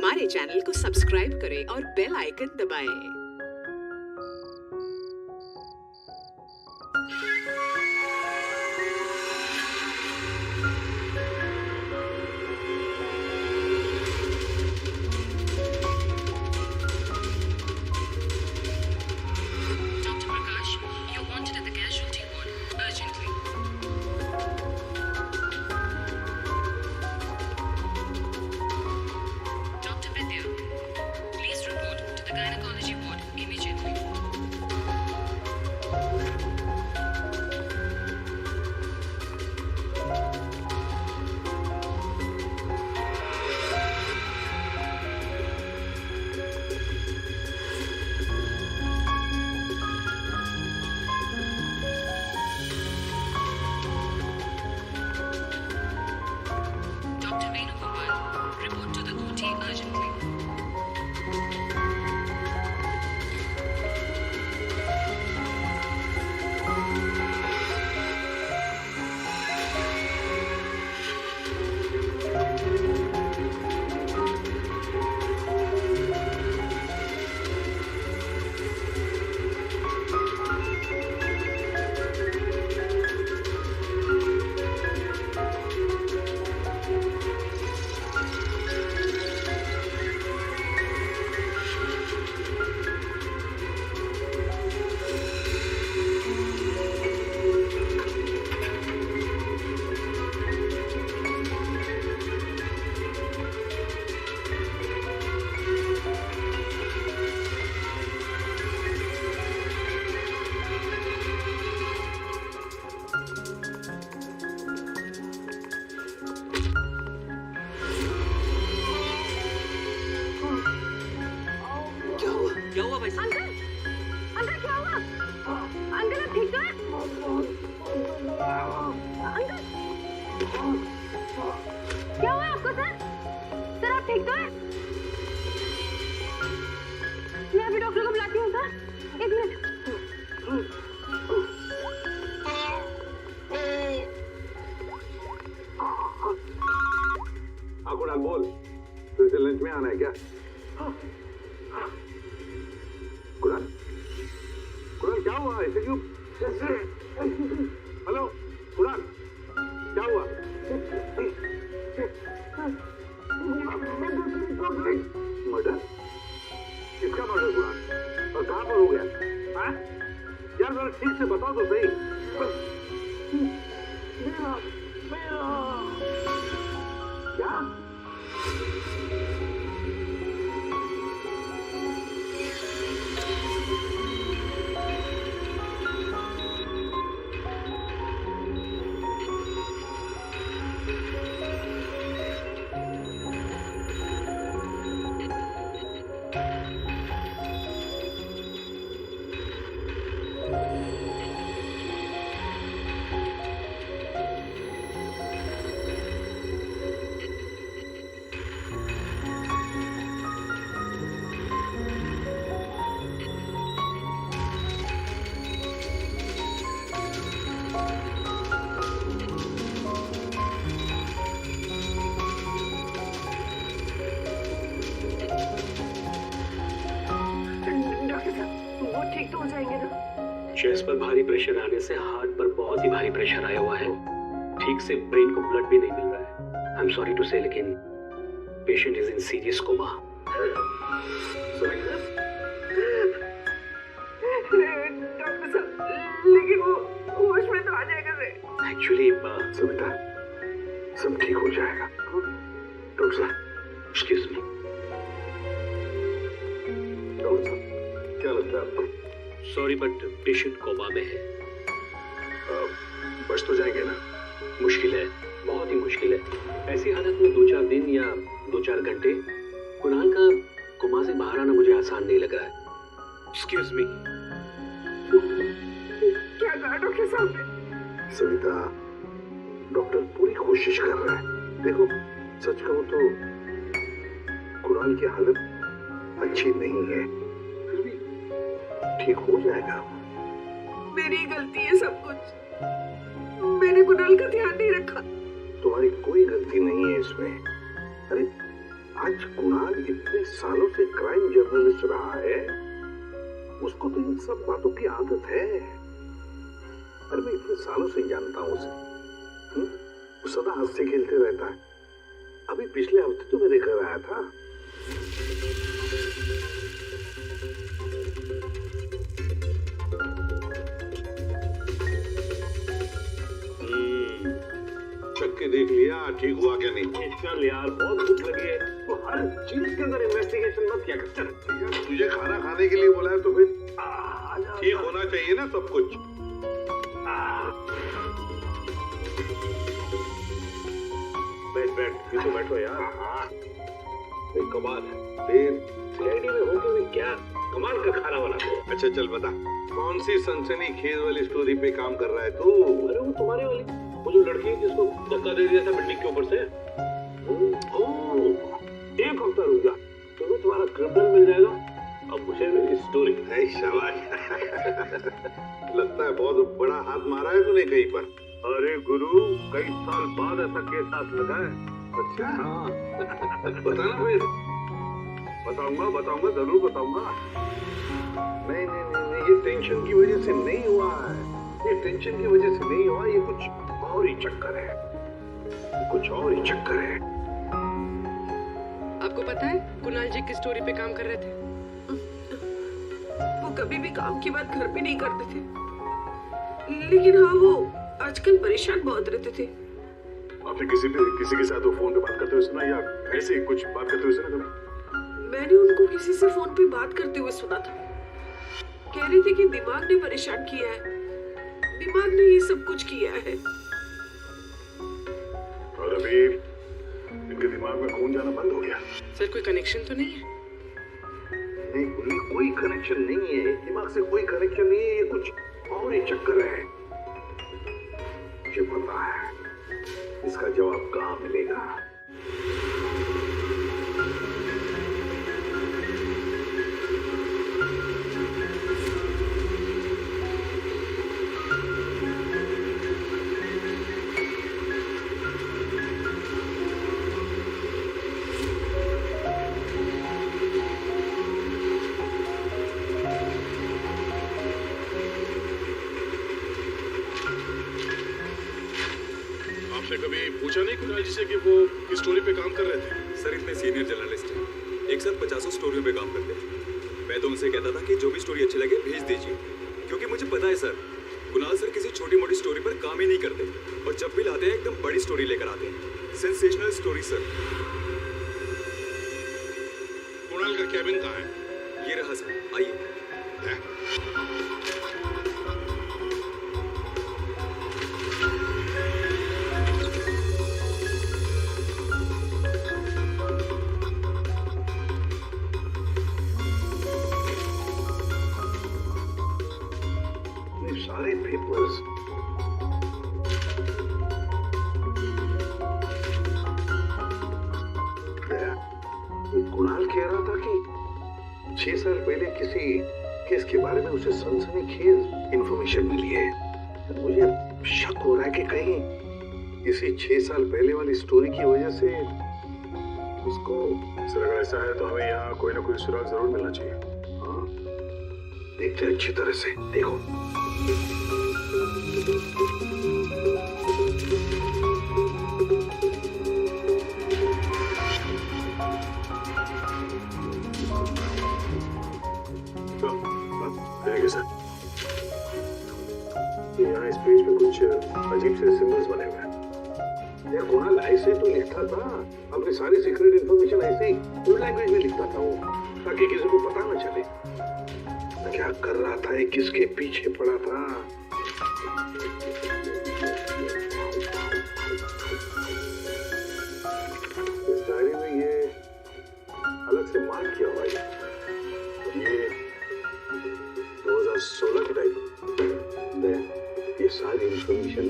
हमारे चैनल को सब्सक्राइब करें और बेल आइकन दबाएं। क्या हुआ भाई? अंकल, अंकल क्या हुआ? अंकल आप ठीक तो हैं? अंकल, क्या हुआ आपको सर? सर आप ठीक तो हैं? मैं अभी डॉक्टर को बुलाती हूँ सर। एक मिनट। कुणाल बोल, तुझे लंच में आना है क्या? कुणाल, कुणाल क्या हुआ? ऐसे क्यों? हेलो कुणाल, क्या हुआ? मर्डर? किसका मर्डर कुणाल? और कहाँ पर हो गया? हाँ? यार जरा ठीक से बताओ तो सही। क्या? ठीक तो हो जाएंगे ना? चेस्ट पर भारी प्रेशर आने से हार्ट पर बहुत ही भारी प्रेशर आया हुआ है। ठीक से ब्रेन को ब्लड भी नहीं मिल रहा है। I am sorry to say, लेकिन patient is in serious coma. Doctor साहब, लेकिन वो होश में तो आ जाएगा रे। एक्चुअली सविता, सब ठीक हो जाएगा। डॉक्टर साहब, एक्सक्यूज मी। डॉक्टर साहब, क्या लगता है आपको? सॉरी बट पेशेंट कोमा में है। बच तो जाएंगे ना? मुश्किल है, बहुत ही मुश्किल है। ऐसी हालत में 2-4 दिन या 2-4 घंटे कुणाल का कोमा से बाहर आना मुझे आसान नहीं लग रहा है। Excuse me. क्या कहा डॉक्टर साहब ने? सविता, डॉक्टर पूरी कोशिश कर रहा है। देखो, सच कहूं तो कुणाल की हालत अच्छी नहीं है, फिर भी ठीक हो जाएगा। मेरी गलती है सब कुछ। मैंने कुणाल का ध्यान नहीं रखा। तुम्हारी कोई गलती नहीं है इसमें। अरे आज कुणाल इतने सालों से क्राइम जर्नलिस्ट रहा है, उसको तो इन सब बातों की आदत है। अरे मैं इतने सालों से जानता हूं उसे। वो सदा हंसते खेलते रहता है। अभी पिछले हफ्ते तो मेरे घर आया था। चक्के देख लिया, ठीक हुआ क्या नहीं? चल यार, बहुत भूख लगी है, तो हर चीज के अंदर इन्वेस्टिगेशन मत क्या कर। चल यार तुझे खाना खाने के लिए बोला है तो फिर ठीक होना चाहिए ना सब कुछ। बैठ, ये तो बैठो यार। कमाल है फिर, लेडी में होके भी क्या कमाल का खाना बनाते हो। अच्छा चल बता, कौन सी सनसनीखेज वाली स्टोरी पे काम कर रहा है तू? अरे वो तुम्हारे वाली, वो जो लड़की है जिसको धक्का दे दिया था बिल्डिंग के ऊपर से। एक हफ्ता रुक जा, तुम्हें तुम्हारा क्रिमिनल मिल जाएगा। अब मुझे मेरी स्टोरी। शाबाश लगता है बहुत बड़ा हाथ मारा है तूने कहीं पर। अरे गुरु, कई साल बाद ऐसा केस हाथ लगा है। अच्छा हाँ बताना फिर। बताऊंगा, जरूर बताऊंगा। नहीं नहीं नहीं नहीं, ये टेंशन की वजह से नहीं हुआ है, ये टेंशन की वजह से नहीं हुआ, ये कुछ और ही चक्कर है, कुछ और ही चक्कर है। आपको पता है कुणाल जी किस स्टोरी पे काम कर रहे थे? वो कभी भी काम की बात घर पे नहीं करते थे, लेकिन हाँ वो आजकल परेशान बहुत रहते थे। आपने किसी के साथ वो फोन पे बात करते हुए सुना, या ऐसे ही कुछ बात करते हुए सुना कभी? मैंने उनको किसी से फोन पे बात करते हुए सुना था। कह रहे थे कि दिमाग ने परेशान किया है, दिमाग ने ये सब कुछ किया है। और अभी इनके दिमाग में खून जाना बंद हो गया। सर कोई कनेक्शन तो नहीं है? नहीं गुल्ली, कोई कनेक्शन नहीं है, दिमाग से कोई कनेक्शन नहीं है, ये कुछ और ही चक्कर है। मुझे पता है इसका जवाब कहाँ मिलेगा। आपने कभी पूछा नहीं कुणाल जी से कि वो किस स्टोरी पे काम कर रहे थे? सर इतने सीनियर जर्नलिस्ट हैं, एक साथ 50 स्टोरियों पे काम करते हैं। मैं तो उनसे कहता था कि जो भी स्टोरी अच्छी लगे भेज दीजिए, क्योंकि मुझे पता है सर कुणाल सर किसी छोटी मोटी स्टोरी पर काम ही नहीं करते, और जब भी लाते हैं एकदम बड़ी स्टोरी लेकर आते हैं, सेंसेशनल स्टोरी सर। कुणाल का कैबिन कहाँ है? ये रहा सर, आइए। सारे पेपर्स कुणाल कह रहा था कि 6 साल पहले किसी केस के बारे में उसे सनसनीखेज इंफॉर्मेशन मिली है। मुझे शक हो रहा है कि कहीं इसी 6 साल पहले वाली स्टोरी की वजह से उसको। सर अगर ऐसा है तो हमें यहाँ कोई ना कोई सुराग जरूर मिलना चाहिए। हाँ, देखते हैं अच्छी तरह से, देखो। सर यहाँ इस पेज पे कुछ अजीब से सिंबल्स बने हुए हैं। यार कुणाल ऐसे तो लिखता था, अपनी सारी सीक्रेट इंफॉर्मेशन ऐसे ही कोड लैंग्वेज में लिखता था वो, ताकि किसी को पता न चले क्या कर रहा था, ये किसके पीछे पड़ा था। इस डायरी में ये अलग से मार्क किया हुआ है, ये 2016 की डायरी। ये सारी इंफॉर्मेशन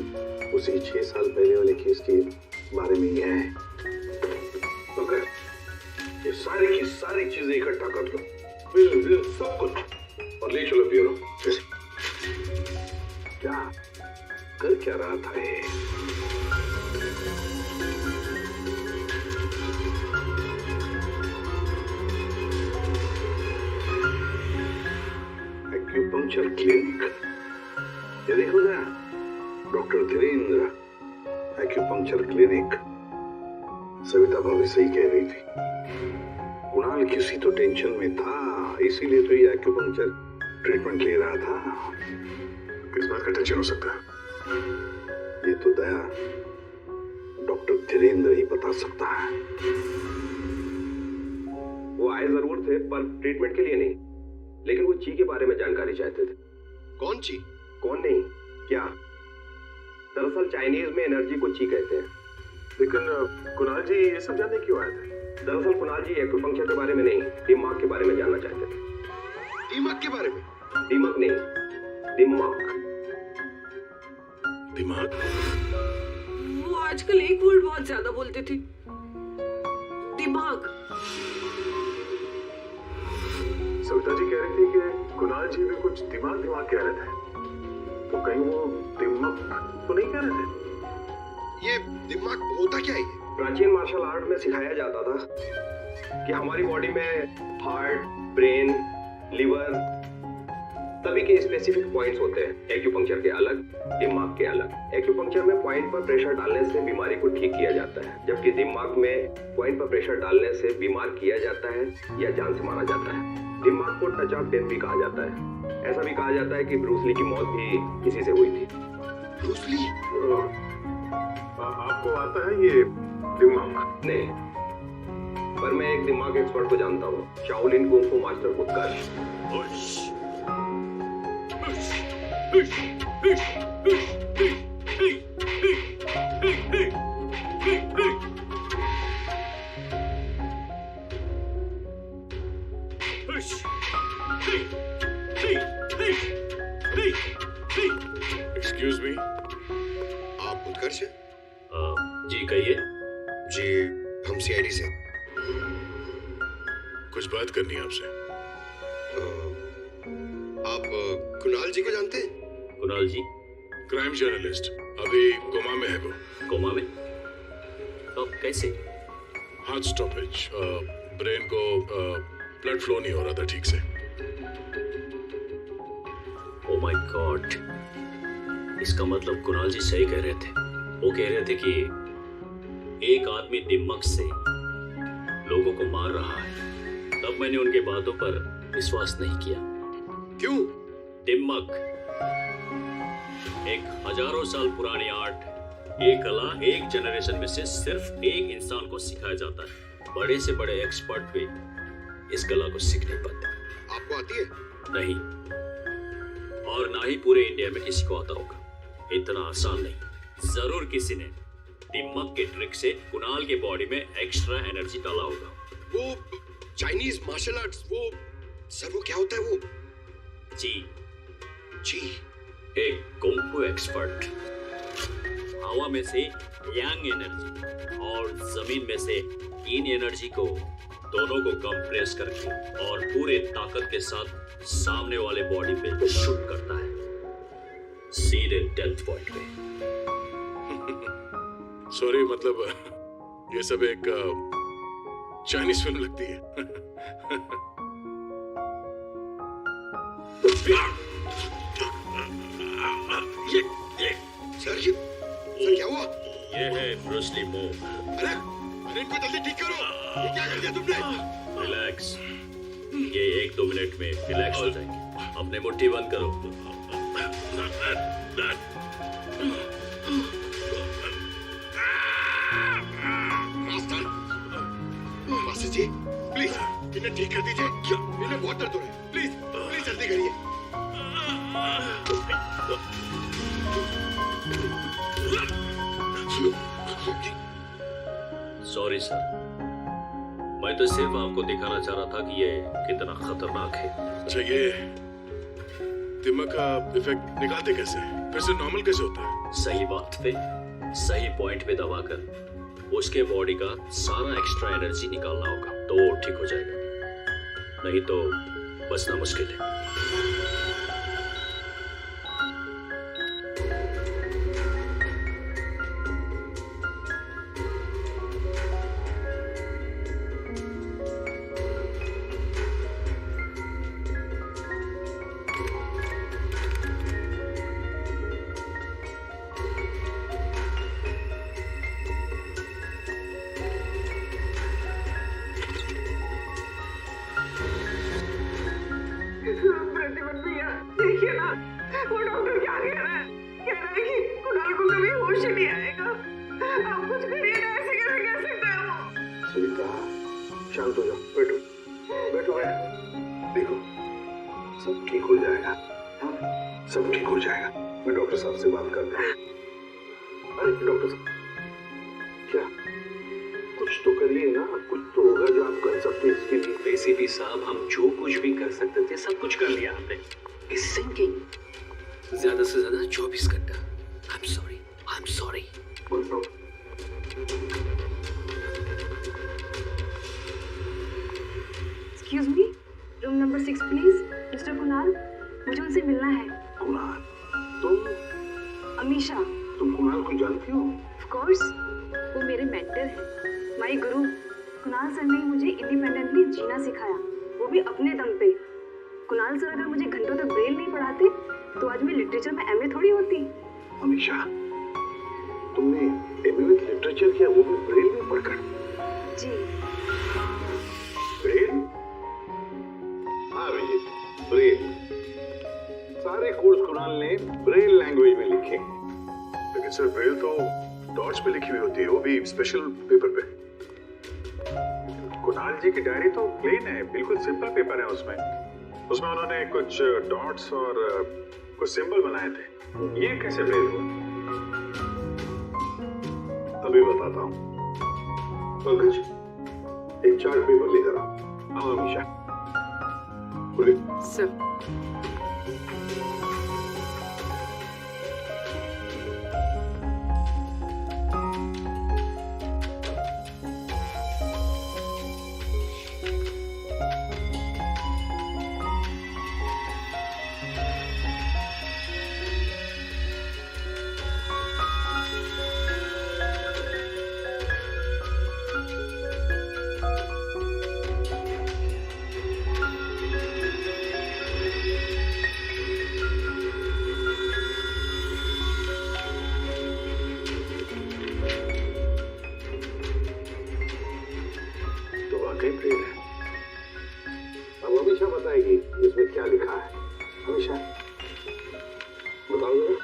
उसी 6 साल पहले वाले केस के बारे में ही है। तो कर ये सारी की सारी चीजें इकट्ठा कर लो, बिल सब कुछ, और ले चलो ब्यूरो। क्या कर क्या रहा था ये? Doctor Dhirendra, acupuncture clinic. Savita भाभी सही कह रही थी, कुणाल किसी तो टेंशन में था, इसीलिए तो ये एक्यूपंक्चर ट्रीटमेंट ले रहा था। किस बात का टेंशन हो सकता है? ये तो दया डॉक्टर धीरेन्द्र ही बता सकता है। वो आए जरूर थे पर ट्रीटमेंट के लिए नहीं, लेकिन वो ची के बारे में जानकारी चाहते थे। कौन ची? कौन नहीं, क्या? दरअसल चाइनीज में एनर्जी को ची कहते हैं। लेकिन कुणाल जी ये सब जानने क्यों आए थे? दरअसल कुणाल जी एक्यूपंक्चर के बारे में नहीं, दिमाग के बारे में जानना चाहते थे। दिमाग के बारे में? दिमाग नहीं, दिमाग। दिमाग? वो आजकल एक वर्ड बहुत ज्यादा बोलते थे, दिमाग। सविता जी कह रही थी कि कुणाल जी भी कुछ दिमाग दिमाग कह रहे थे, तो कहीं वो दिमाग तो नहीं कह रहे थे? ये दिमाग होता क्या है? प्राचीन मार्शल आर्ट में सिखाया जाता था कि हमारी बॉडी में हार्ट, ब्रेन, लिवर सभी के स्पेसिफिक पॉइंट्स होते हैं। एक्यूपंक्चर के अलग, दिमाग के अलग। एक्यूपंक्चर में पॉइंट पर प्रेशर डालने से बीमारी को ठीक किया जाता है, जबकि दिमाग में पॉइंट पर प्रेशर डालने से बीमार किया जाता है या जान से मारा जाता है। दिमाग को टच ऑफ डेथ भी कहा जाता है। ऐसा भी कहा जाता है कि ब्रूस ली की मौत भी इसी से हुई थी। Bruce Lee? आपको आता है ये दिमाग? नहीं, पर मैं एक दिमाग एक्सपर्ट को जानता हूँ, शाओलिन कुंग फू मास्टर उत्कर्ष। एक्सक्यूज मी, आप उत्कर्ष हैं? जी कहिए। जी हम सीआईडी से। कुछ बात करनी है आपसे। आप कुणाल जी को जानते हैं? कुणाल जी क्राइम जर्नलिस्ट, अभी कोमा में है वो। कोमा में? तो कैसे? हार्ट स्टॉपेज, ब्रेन को ब्लड फ्लो नहीं हो रहा था ठीक से। ओह माय गॉड, इसका मतलब कुणाल जी सही कह रहे थे। वो कह रहे थे कि एक आदमी दिमाग से लोगों को मार रहा है। तब मैंने उनके बातों पर विश्वास नहीं किया। क्यों? दिमाग एक हजारों साल पुरानी आर्ट, एक कला, एक जनरेशन में से सिर्फ एक इंसान को सिखाया जाता है। बड़े से बड़े एक्सपर्ट भी इस कला को सीख नहीं पाते। आपको आती है? नहीं, और ना ही पूरे इंडिया में किसी को आता होगा। इतना आसान नहीं। जरूर किसी ने दिमाग के ट्रिक से कुणाल के बॉडी में एक्स्ट्रा एनर्जी डाला होगा। वो चाइनीज मार्शल आर्ट्स, वो सर वो क्या होता है वो? जी एक कुंग-फू एक्सपर्ट हवा में से यांग एनर्जी और जमीन में से यीन एनर्जी को दोनों को कंप्रेस करके और पूरे ताकत के साथ सामने वाले बॉडी पे शूट करता है, सीधे डेथ पॉइंट पे। सॉरी, मतलब ये सब एक चाइनीज फिल्म लगती है। सर क्या हुआ? ये है ब्रूस ली मूव। अरे इनको जल्दी ठीक करो। ये क्या कर दिया तुमने? रिलैक्स, ये 1-2 मिनट में रिलैक्स हो जाएंगे। अपने मुट्ठी बंद करो। मास्टर जी प्लीज इन्हें ठीक कर दीजिए। इन्हें बहुत दर्द हो रहा है। प्लीज प्लीज जल्दी करिए। सॉरी सर, मैं तो सिर्फ आपको दिखाना चाह रहा था कि ये कितना खतरनाक है। अच्छा, ये दिमाग का इफेक्ट निकालते कैसे? फिर से नॉर्मल कैसे होता है? सही बात पे, सही पॉइंट पे दबाकर उसके बॉडी का सारा एक्स्ट्रा एनर्जी निकालना होगा तो वो ठीक हो जाएगा, नहीं तो बचना मुश्किल है। वो डॉक्टर क्या कह रहा है? कह रहा है कि कुणाल को कभी होश ही नहीं आएगा। आप कुछ करिए ना, ऐसे कैसे कह सकते हैं वो? सविता, शांत हो जाओ, बैठो बैठो बैठो। देखो, सब ठीक हो जाएगा। हाँ, सब ठीक हो जाएगा। मैं डॉक्टर साहब से बात करता हूँ। अरे डॉक्टर साहब, क्या कुछ तो करिए ना, कुछ तो होगा जो आप कर सकते हैं इसके लिए। एसीपी साहब, हम जो कुछ भी कर सकते थे सब कुछ कर लिया हमने। इस सिंकिंग ज्यादा से ज्यादा 24 घंटा। I am sorry. Excuse me, room number 6 please. Mister Kunal, मुझे उनसे मिलना है। कुणाल? तुम? अमीशा। तुम कुणाल को जानती हो? ऑफ कोर्स, वो मेरे मेंटर हैं, माय गुरु। कुणाल सर ने मुझे इंडिपेंडेंटली जीना सिखाया, वो भी अपने दम पे। कुणाल सर अगर मुझे घंटों तक ब्रेल नहीं पढ़ाते तो आज मैं लिटरेचर में एमए थोड़ी होती। अमीशा, तुमने एमए विद लिटरेचर किया, वो भी ब्रेल में पढ़कर? जी। ब्रेल? हाँ अभिजीत, ब्रेल। सारे कोर्स कुणाल ने ब्रेल लैंग्वेज में लिखे। लेकिन सर, ब्रेल तो डॉट्स पे लिखी हुई होती है, वो भी स्पेशल पेपर पे। कुणाल जी की डायरी तो प्लेन है, बिल्कुल सिंपल पेपर है। उसमें उन्होंने कुछ डॉट्स और कुछ सिंबल बनाए थे। ये कैसे ब्रेल हुआ? अभी बताता हूँ। पंकज, एक चार्ट पेपर लेकर आओ। हाँ अमीशा, बोलिए। सर, वाकई ब्रेल है। अब अमीशा बताएगी इसमें क्या लिखा है। अमीशा, बताओ जरा।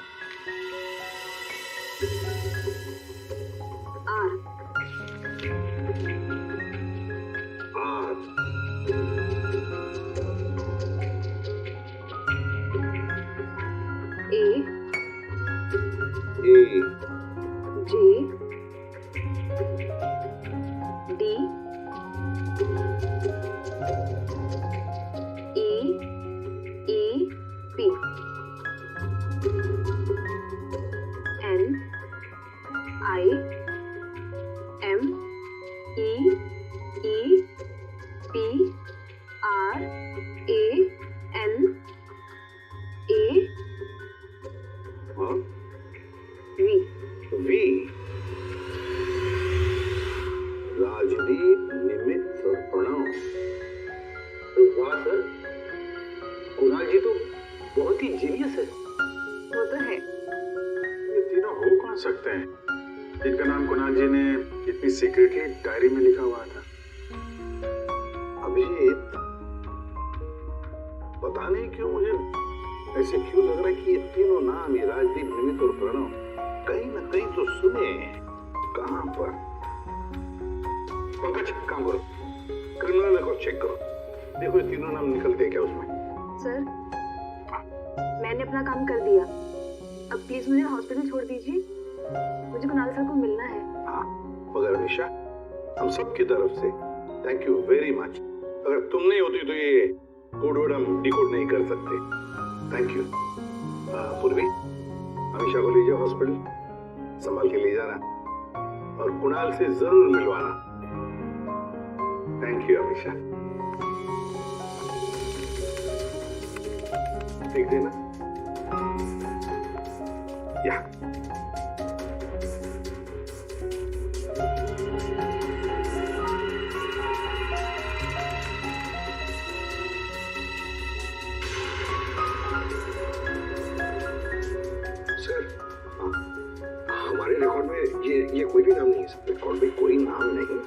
राजदीप, निमित्त और प्रणव। वाह सर, कुणाल जी तो बहुत ही जीनियस है। वो तो है। ये तीनों हो कौन सकते हैं जिनका नाम कुणाल जी ने इतनी सीक्रेटली डायरी में लिखा हुआ था? अभिजीत, पता नहीं क्यों मुझे ऐसे क्यों लग रहा है कि ये तीनों नाम, ये राजदीप, निमित्त और प्रणव, कहीं ना कहीं तो सुने हैं। कहां पर? पंकज, काम करो, क्रिमिनल रिकॉर्ड चेक करो, देखो ये तीनों नाम निकलते क्या उसमें। सर, मैंने अपना काम कर दिया, अब प्लीज मुझे हॉस्पिटल छोड़ दीजिए, मुझे कुणाल सर को मिलना है। हाँ, मगर अमीशा, हम सब की तरफ से थैंक यू वेरी मच। अगर तुम नहीं होती तो ये कोड वर्ड हम डिकोड नहीं कर सकते। Thank you. पूर्वी, अमीशा को ले जाओ हॉस्पिटल, संभाल के ले जाना और कुणाल से जरूर मिलवाना। Thank you Amisha. देख देना या रिकॉर्ड में ये कोई भी नाम नहीं है। रिकॉर्ड में कोई नाम नहीं,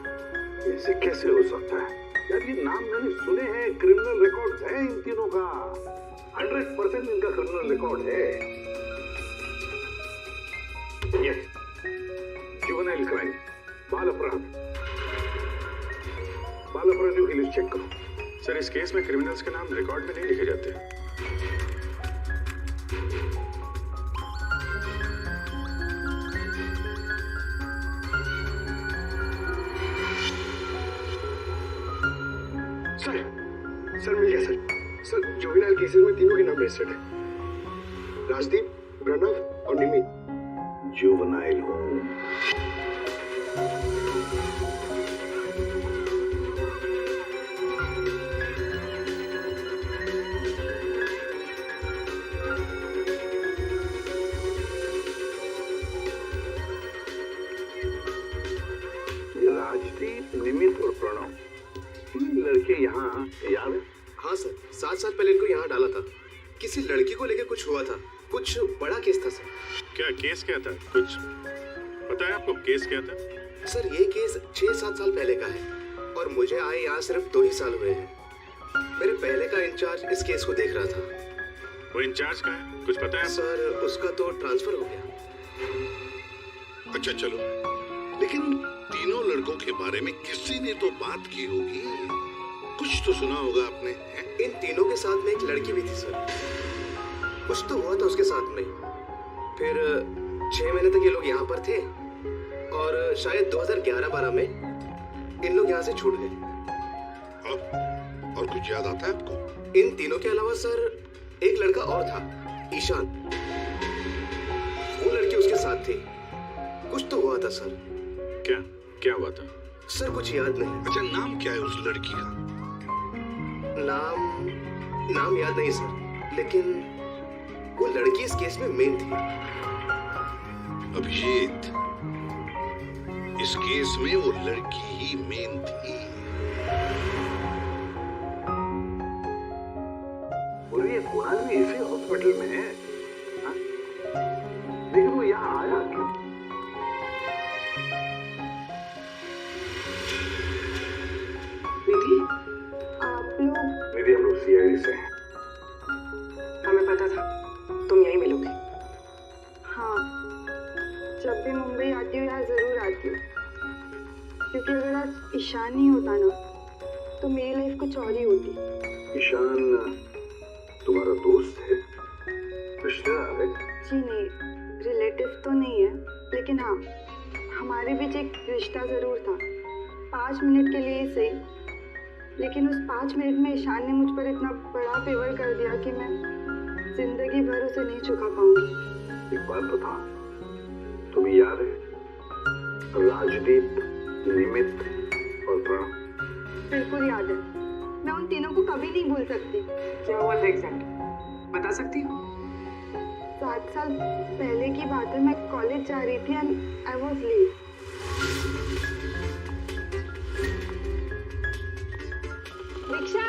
ऐसे कैसे हो सकता है? यार ये नाम मैंने सुने हैं, क्रिमिनल रिकॉर्ड है इन तीनों का। 100% इनका क्रिमिनल रिकॉर्ड है। यस, जुवेनाइल क्राइम, बाल अपराधियों की लिस्ट चेक करो। सर, इस केस में क्रिमिनल्स के नाम रिकॉर्ड में नहीं लिखे जाते। सर मिल गया सर, जुवेनाइल केसेस में तीनों के नाम रजिस्टर्ड है, राजदीप, प्रणव और निमित। जुवेनाइल हूँ। राजदीप, निमित और प्रणव, तीन लड़के यहाँ याद है? हाँ सर, 7 साल पहले इनको यहाँ डाला था। किसी लड़की को लेकर कुछ हुआ था, कुछ बड़ा केस था सर। क्या केस क्या था? कुछ पता है आपको केस क्या था? सर ये केस 6-7 साल पहले का है और मुझे आए यहाँ सिर्फ 2 ही साल हुए हैं। मेरे पहले का इंचार्ज इस केस को देख रहा था। वो इंचार्ज का है, कुछ पता है? सर उसका तो ट्रांसफर हो गया। अच्छा चलो, लेकिन तीनों लड़कों के बारे में किसी ने तो बात की होगी, कुछ तो सुना होगा आपने। इन तीनों के साथ में एक लड़की भी थी सर, कुछ तो हुआ था उसके साथ में। फिर 6 महीने तक ये लोग यहाँ पर थे और शायद 2011-12 में इन लोग यहाँ से छूट गए। और कुछ याद आता है आपको? इन तीनों के अलावा सर एक लड़का और था, ईशान। वो लड़की उसके साथ थी, कुछ तो हुआ था सर। क्या हुआ था? सर कुछ याद नहीं। अच्छा, नाम क्या है उस लड़की का? नाम याद नहीं सर, लेकिन वो लड़की इस केस में मेन थी। अभिजीत, इस केस में वो लड़की ही मेन थी। और ये कुणाल भी इसी हॉस्पिटल में है, हाँ? लेकिन वो यहाँ आया क्यों? निधि, आप लोग? निधि, हम लोग CID से हैं। हमें पता था तुम यहीं मिलोगे। हाँ, जब भी मुंबई आती हूँ यहाँ जरूर आती हूँ, क्योंकि अगर आज ईशान नहीं होता ना तो मेरी लाइफ कुछ और ही होती। ईशान तुम्हारा दोस्त है, रिश्तेदार है? जी नहीं, रिलेटिव तो नहीं है, लेकिन हाँ हमारे बीच एक रिश्ता जरूर था, 5 मिनट के लिए ही सही। लेकिन उस 5 मिनट में ईशान ने मुझ पर इतना बड़ा फेवर कर दिया कि मैं जिंदगी भर उसे नहीं चुका पाऊंगी। एक बात बता, तुम्हें याद है राजदीप, निमित और प्रणव? बिल्कुल याद है, मैं उन तीनों को कभी नहीं भूल सकती। क्या हुआ था एग्जैक्ट, बता सकती हो? 7 साल पहले की बात है, मैं कॉलेज जा रही थी and I was late. Diksha,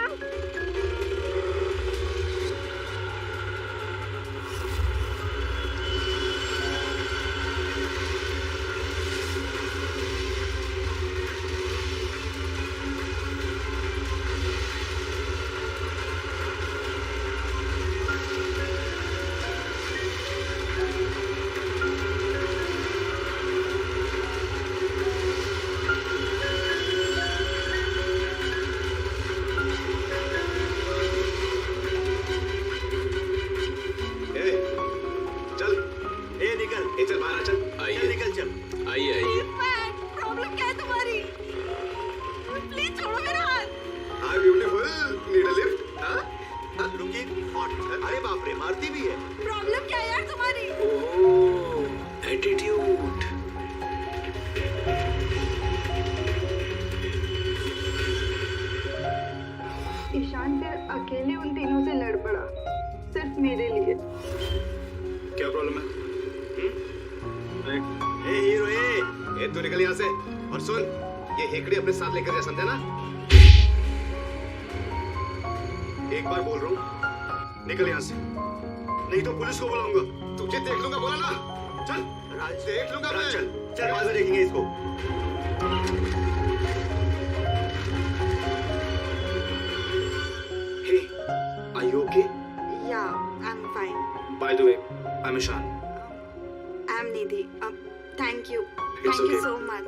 problem क्या है तुम्हारी? प्लीज छोड़ो मेरा हाथ। Hi beautiful, need a lift? हाँ? Looking hot. अरे बाप रे, मारती भी है। प्रॉब्लम क्या है यार तुम्हारी? ओह, एटीट्यूड। ईशान फिर अकेले उन तीनों से लड़ पड़ा, सिर्फ मेरे लिए। क्या प्रॉब्लम है? ए हीरो, ए तू निकल यहाँ से। और सुन, ये हेकड़ी अपने साथ लेकर जा, समझा ना? एक बार बोल रहा हूँ, निकल यहाँ से, नहीं तो पुलिस को बुलाऊंगा। तुझे देख लूंगा, बोला ना? चल राज, देख लूंगा मैं। चल चल, बाद में देखेंगे इसको। Hey, are you okay? या I'm Ishan. I'm Nidhi. Thank you. It's Thank you okay. so much.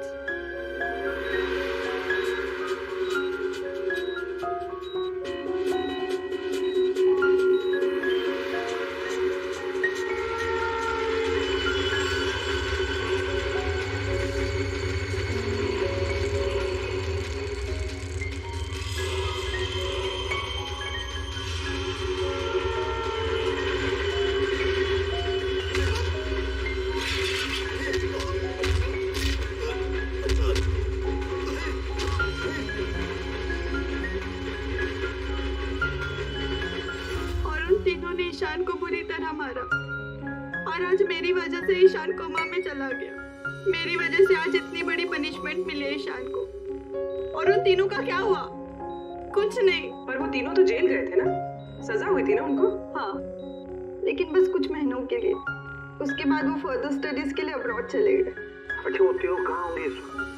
और उन तीनों ने ईशान को बुरी तरह मारा और आज मेरी वजह से ईशान कोमा में चला गया। मेरी वजह से आज इतनी बड़ी पनिशमेंट मिली है ईशान को। और उन तीनों का क्या हुआ? कुछ नहीं। पर वो तीनों तो जेल गए थे ना, सजा हुई थी ना उनको। हाँ, लेकिन बस कुछ महीनों के लिए। उसके बाद वो फर्दर स्टडीज के लिए अब्रॉड चले गए। अच्छा, वो तीनों कहाँ होंगे?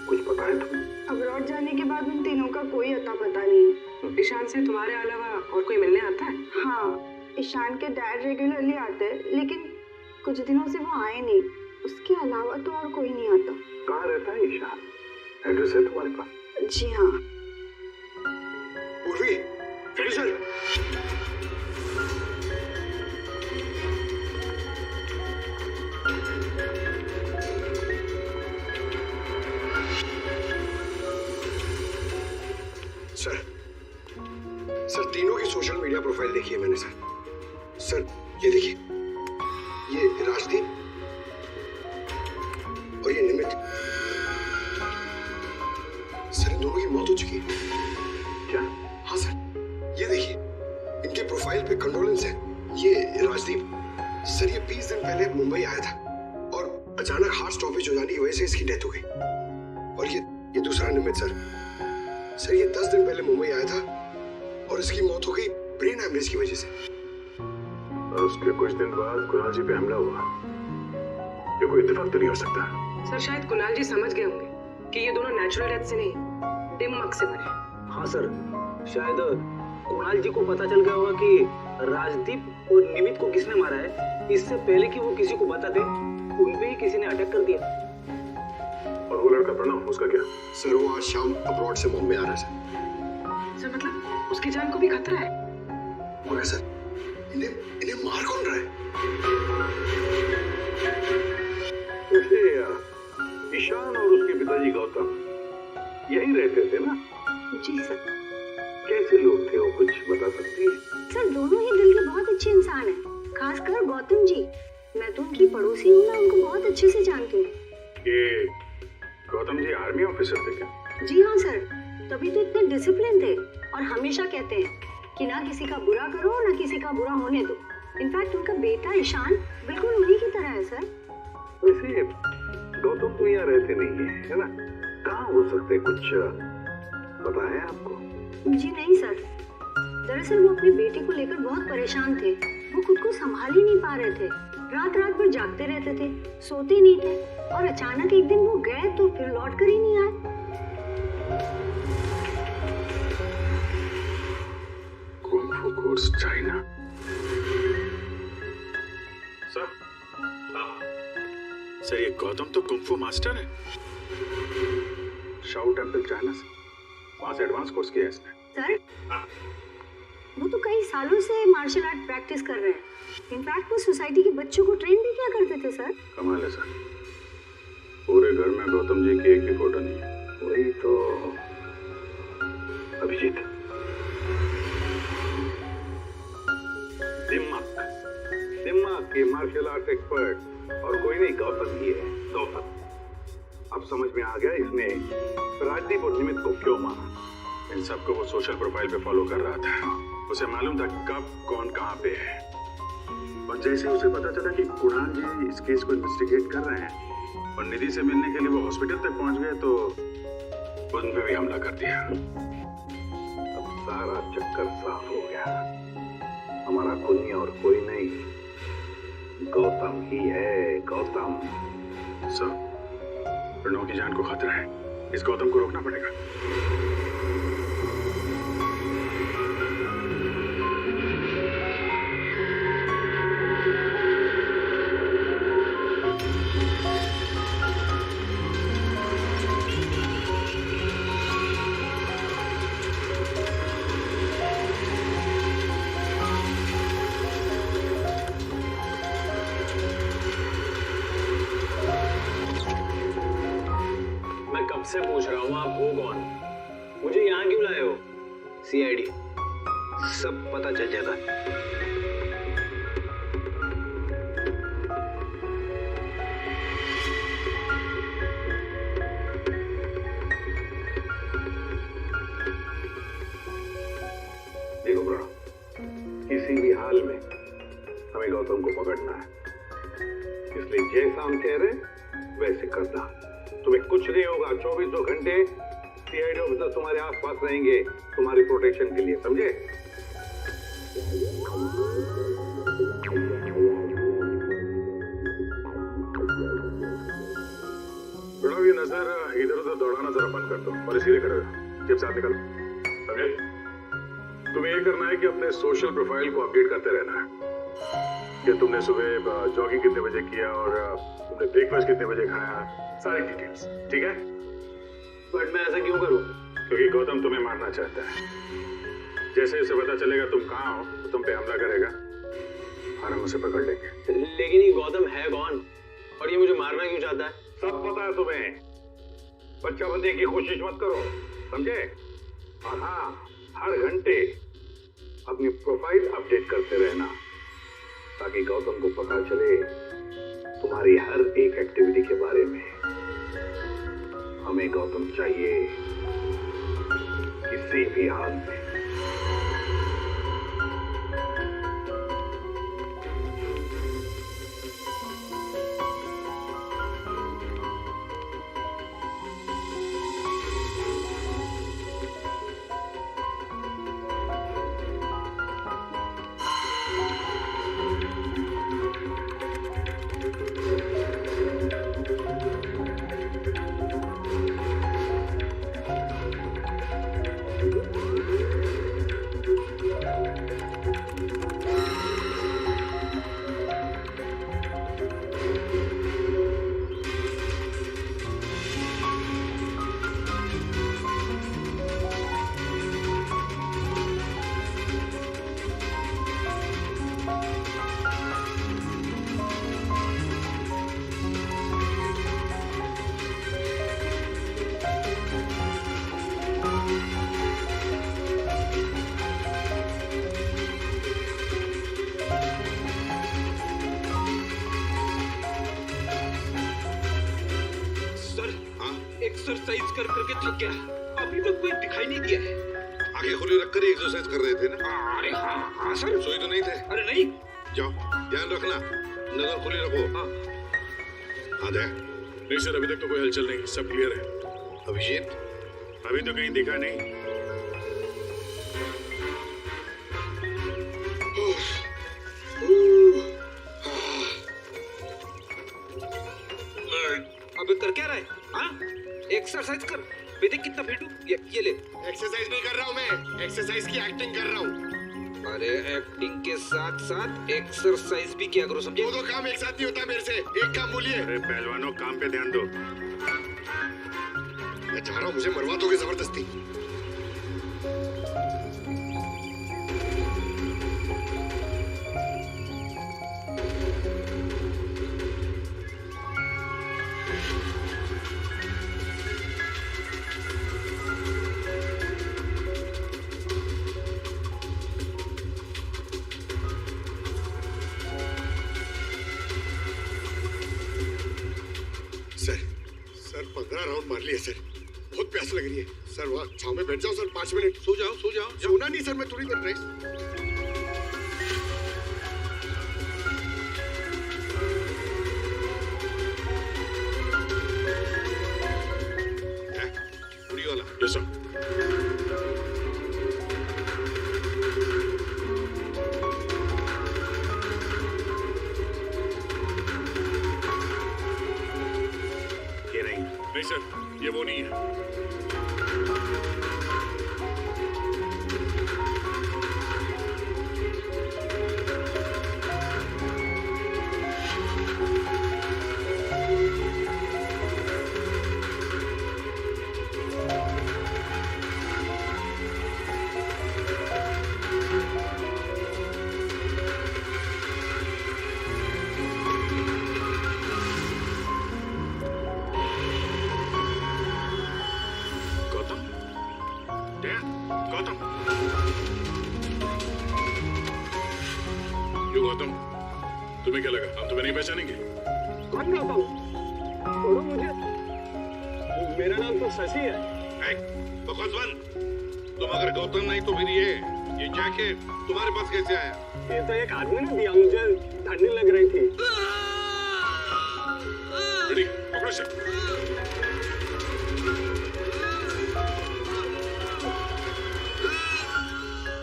कुछ पता है तुम्हें? अब्रॉड जाने के बाद उन तीनों का कोई अता पता नहीं है। ईशान से तुम्हारे अलावा और कोई मिलने आता है? हाँ, ईशान के डैड रेगुलरली आते हैं, लेकिन कुछ दिनों से वो आए नहीं। उसके अलावा तो और कोई नहीं आता। कहाँ रहता है ईशान? एड्रेस है तुम्हारे पास? जी हाँ। उर्वी, फिनिशर। सर, तीनों की सोशल मीडिया प्रोफाइल देखी है मैंने सर, ये देखिए, ये राजदीप और ये निमित। सर, इन दोनों की मौत हो चुकी है। क्या? हाँ सर, ये देखिए, इनके प्रोफाइल पे कंडोलेंस है। ये राजदीप सर, ये 20 दिन पहले मुंबई आया था और अचानक हार्ट स्टॉपेज हो जाने की वजह से इसकी डेथ हो गई। और ये दूसरा निमित सर, ये 10 दिन पहले मुंबई आया था और इसकी मौत हो गई ब्रेन हैमरेज की वजह से। और उसके कुछ दिन बाद कुणाल जी पे हमला हुआ। ये कोई इत्तेफाक तो नहीं हो सकता। सर, शायद कुणाल जी समझ गए होंगे कि ये दोनों नेचुरल डेथ से नहीं, दिमाग से मरे। हाँ सर, शायद कुणाल जी को पता चल गया होगा कि राजदीप और निमित को किसने मारा है। इससे पहले कि वो किसी को बताते, उन पे ही किसी ने अटैक कर दिया। और वो लड़का प्रणव, उसका क्या? सर, वो आज शाम अब्रॉड से बॉम्बे आ रहा है सर, मतलब उसकी जान को भी खतरा है। मगर सर, इन्हें मार कौन रहा है? वैसे ईशान और उसके पिताजी गौतम यहीं रहते थे ना? जी सर। कैसे लोग थे वो, कुछ बता सकती है? सर, दोनों ही दिल के बहुत अच्छे इंसान हैं, खासकर गौतम जी। मैं तो उनकी पड़ोसी हूँ, मैं उनको बहुत अच्छे से जानती हूँ। ये गौतम जी आर्मी ऑफिसर थे क्या? जी हाँ सर, तभी तो इतने डिसिप्लिन थे और हमेशा कहते हैं कि ना किसी का बुरा करो, ना किसी का बुरा होने दो। इनफैक्ट उनका बेटा ईशान बिल्कुल उन्हीं की तरह है सर। वैसे गौतम तो यहाँ रहते नहीं है ना? कहाँ हो सकते, कुछ पता है आपको? जी नहीं सर, दरअसल वो अपनी बेटी को लेकर बहुत परेशान थे। वो खुद को संभाल ही नहीं पा रहे थे, रात रात भर जागते रहते थे, सोते नहीं थे। और अचानक एक दिन वो गए तो फिर लौट कर ही नहीं आए। कुंग फू कोर्स चाइना। सर, ये गौतम तो कुंफू मास्टर है। शाओ टेम्पल चाइना से, वहां से एडवांस कोर्स किया है इसने। सर, वो तो कई सालों से मार्शल आर्ट प्रैक्टिस कर रहे हैं। इनफैक्ट वो सोसाइटी के बच्चों को ट्रेन भी किया करते थे सर। कमाल है सर, पूरे घर में गौतम जी की एक भी फोटो नहीं है। वही तो अभिजीत, दिमाग के मार्शल आर्ट एक्सपर्ट और कोई नहीं, गौतम ही है, गौतम। अब समझ में आ गया इसने राजदीप और निमित को क्यों मारा। इन सबको वो सोशल प्रोफाइल पे फॉलो कर रहा था। उसे मालूम था कब कौन कहाँ पे है। और जैसे उसे पता चला कि कुणाल जी इस केस को इन्वेस्टिगेट कर रहे हैं और निधि से मिलने के लिए वो हॉस्पिटल तक पहुंच गए, तो उन पे भी हमला कर दिया। अब सारा चक्कर साफ हो गया। हमारा कुनी और कोई नहीं, गौतम ही है, गौतम। सर, प्रणव की जान को खतरा है, इस गौतम को रोकना पड़ेगा। आपसे पूछ रहा हूँ, आप हो कौन? मुझे यहाँ क्यों लाए हो? सीआईडी सब पता चल जाएगा। देखो ब्रो, किसी भी हाल में हमें गौतम को पकड़ना है, इसलिए जैसा हम कह रहे वैसे करना। तुम्हें कुछ नहीं होगा, 24 घंटे सीआईडी ऑफिसर तुम्हारे आसपास रहेंगे तुम्हारी प्रोटेक्शन के लिए, समझे? प्रणव, ये नजर इधर उधर दौड़ाना जरा बंद कर दो और इसीलिए करो। जिप साथ निकलो, समझे? तुम्हें ये करना है कि अपने सोशल प्रोफाइल को अपडेट करते रहना है कि तुमने सुबह जॉगिंग कितने बजे किया और तुमने ब्रेकफास्ट कितने बजे खाया, सारी डिटेल्स, ठीक है? बट मैं ऐसा क्यों करूं? क्योंकि गौतम तुम्हें मारना चाहता है। जैसे उसे पता चलेगा तुम कहाँ हो तो तुम पे हमला करेगा और हम उसे पकड़ लेंगे। लेकिन ये गौतम है कौन और ये मुझे मारना क्यों चाहता है? सब पता है तुम्हें, बच्चा बनने की कोशिश मत करो, समझे? और हाँ, हर घंटे अपनी प्रोफाइल अपडेट करते रहना ताकि गौतम को पता चले तुम्हारी हर एक एक्टिविटी के बारे में। हमें गौतम चाहिए किसी भी हाल में। एक्सरसाइज कर करके थक गया, अभी तक कोई दिखाई नहीं दिया है। आंखें खुली रखकर ही एक्सरसाइज कर रहे थे ना? अरे हाँ हाँ सर। सोए तो नहीं थे? अरे नहीं। जाओ, ध्यान रखना, नजर खुली रखो। हाँ दया। नहीं सर, अभी तक तो कोई हलचल नहीं, सब क्लियर है। अभिजीत अभी तो कहीं दिखा नहीं। अबे कर क्या रहा है? हाँ? एक्सरसाइज कर। देख कितना फिट हूँ। ये ले। एक्सरसाइज नहीं कर रहा हूँ मैं, एक्सरसाइज की एक्टिंग कर रहा हूँ। अरे एक्टिंग के साथ साथ एक्सरसाइज भी क्या करो, समझे? दो काम एक साथ नहीं होता मेरे से, एक काम बोलिए। अरे पहलवानों, काम पे ध्यान दो। मैं चाह रहा हूँ मुझे मरवा दोगे जबरदस्ती। सर 15 राउंड मार लिया सर, बहुत प्यास लग रही है सर। वहाँ छांव में बैठ जाओ सर, 5 मिनट। सो जाओ सो जाओ। सोना नहीं सर, मैं थोड़ी देर रेस्ट। पूरी वाला। Yes sir. नहीं सर, ये वो नहीं है। गौतम, तुम्हें क्या लगा हम तुम्हें नहीं पहचानेंगे? कौन गौतम? छोड़ो मुझे, मेरा नाम तो शशि है। बकवास बंद। तुम अगर गौतम नहीं तो फिर ये जैकेट तुम्हारे पास कैसे आया? ये तो एक आदमी ने दिया, मुझे ठंडी लग रही थी। रेडी, पकड़ो इसे।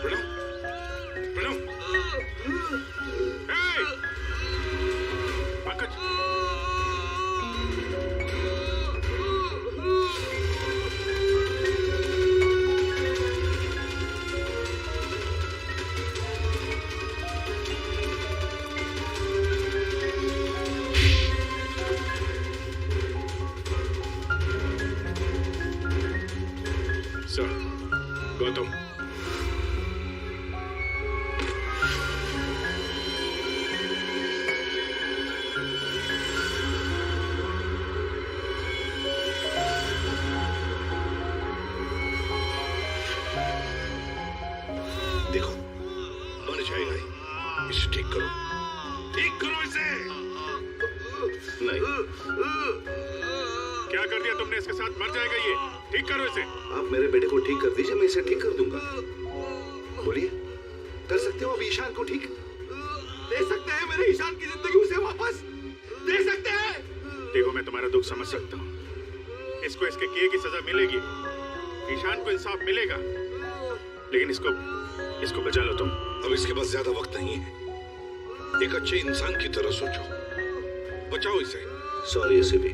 प्रणव, प्रणव, हे! पंकज, सर, गौतम, देखो मर जाएगा ही। इसे ठीक करो, ठीक करो इसे। नहीं, क्या कर दिया तुमने इसके साथ? मर जाएगा ये, ठीक करो इसे। आप मेरे बेटे को ठीक कर दीजिए, मैं इसे ठीक कर दूंगा। बोलिए, कर सकते हो आप ईशान को ठीक? दे सकते हैं मेरे ईशान की जिंदगी उसे वापस? दे सकते हैं? देखो, मैं तुम्हारा दुख समझ सकता हूँ। इसको इसके किए की सजा मिलेगी, ईशान को इंसाफ मिलेगा, लेकिन इसको बचा लो तुम। अब इसके पास ज्यादा वक्त नहीं है। एक अच्छे इंसान की तरह सोचो, बचाओ इसे। सॉरी एसीपी,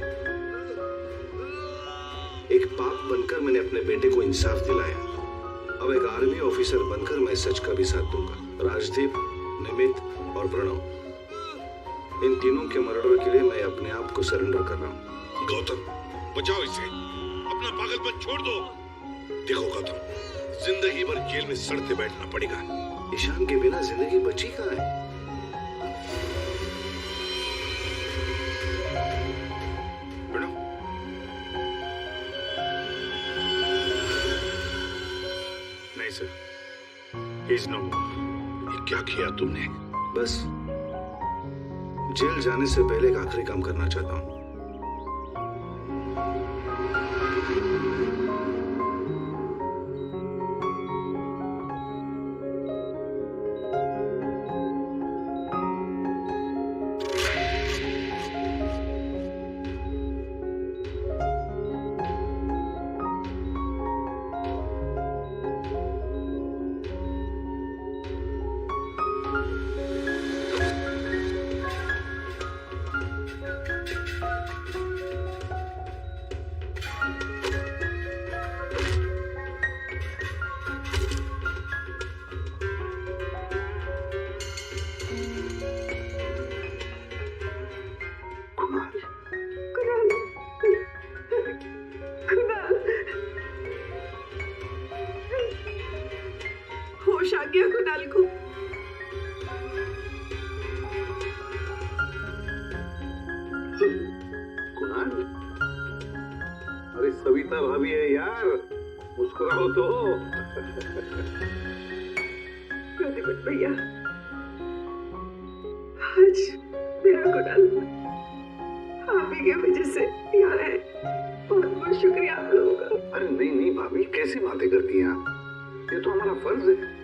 एक पाप बनकर मैंने अपने बेटे को इंसाफ दिलाया। अब एक आर्मी ऑफिसर बनकर मैं सच का भी साथ दूंगा। राजदीप, निमित और प्रणव, इन तीनों के मर्डर के लिए मैं अपने आप को सरेंडर कर रहा हूँ। गौतम, बचाओ इसे, अपना पागलपन छोड़ दो। देखो गौतम, जिंदगी भर जेल में सड़ते बैठना पड़ेगा। ईशान के बिना जिंदगी बची कहाँ है? नहीं sir, he is no more। ये क्या किया तुमने? बस जेल जाने से पहले एक आखिरी काम करना चाहता हूँ। होश आ गया कुणाल को। कुणाल, अरे सविता भाभी है यार, मुस्कुराओ तो। प्रतिपत भैया, आज मेरा कुणाल आप ही की वजह से यहाँ है। बहुत बहुत शुक्रिया आप लोगों का। अरे नहीं नहीं भाभी, कैसी बातें करती हैं आप? ये तो हमारा फर्ज है।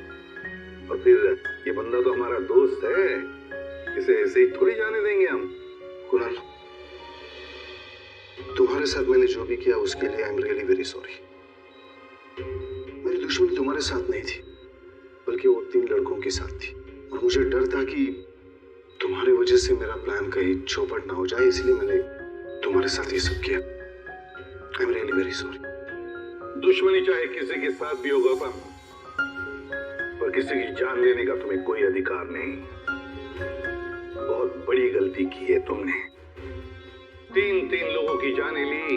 और फिर ये बंदा तो हमारा दोस्त है, इसे ऐसे ही थोड़ी जाने देंगे हम। कुणाल, तुम्हारे साथ मैंने जो भी किया उसके लिए I am really very sorry. मेरी दुश्मनी तुम्हारे साथ नहीं थी, बल्कि वो 3 लड़कों के साथ थी। और मुझे डर था कि तुम्हारी वजह से मेरा प्लान कहीं चौपट ना हो जाए, इसलिए मैंने तुम्हारे साथ ये सब किया। I am really very sorry. दुश्मनी चाहे किसी के साथ भी होगा गौतम, पर किसी की जान लेने का तुम्हें कोई अधिकार नहीं। बहुत बड़ी गलती की है तुमने। 3 लोगों की जानें ली,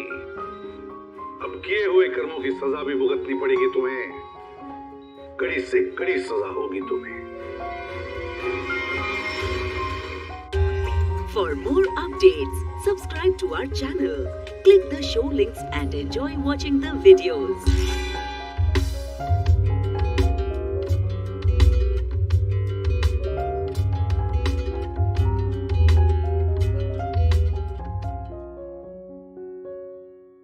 अब किए हुए कर्मों की सजा भी भुगतनी पड़ेगी तुम्हें। कड़ी से कड़ी सजा होगी तुम्हें। For more updates, subscribe to our channel, click the show links and enjoy watching the videos.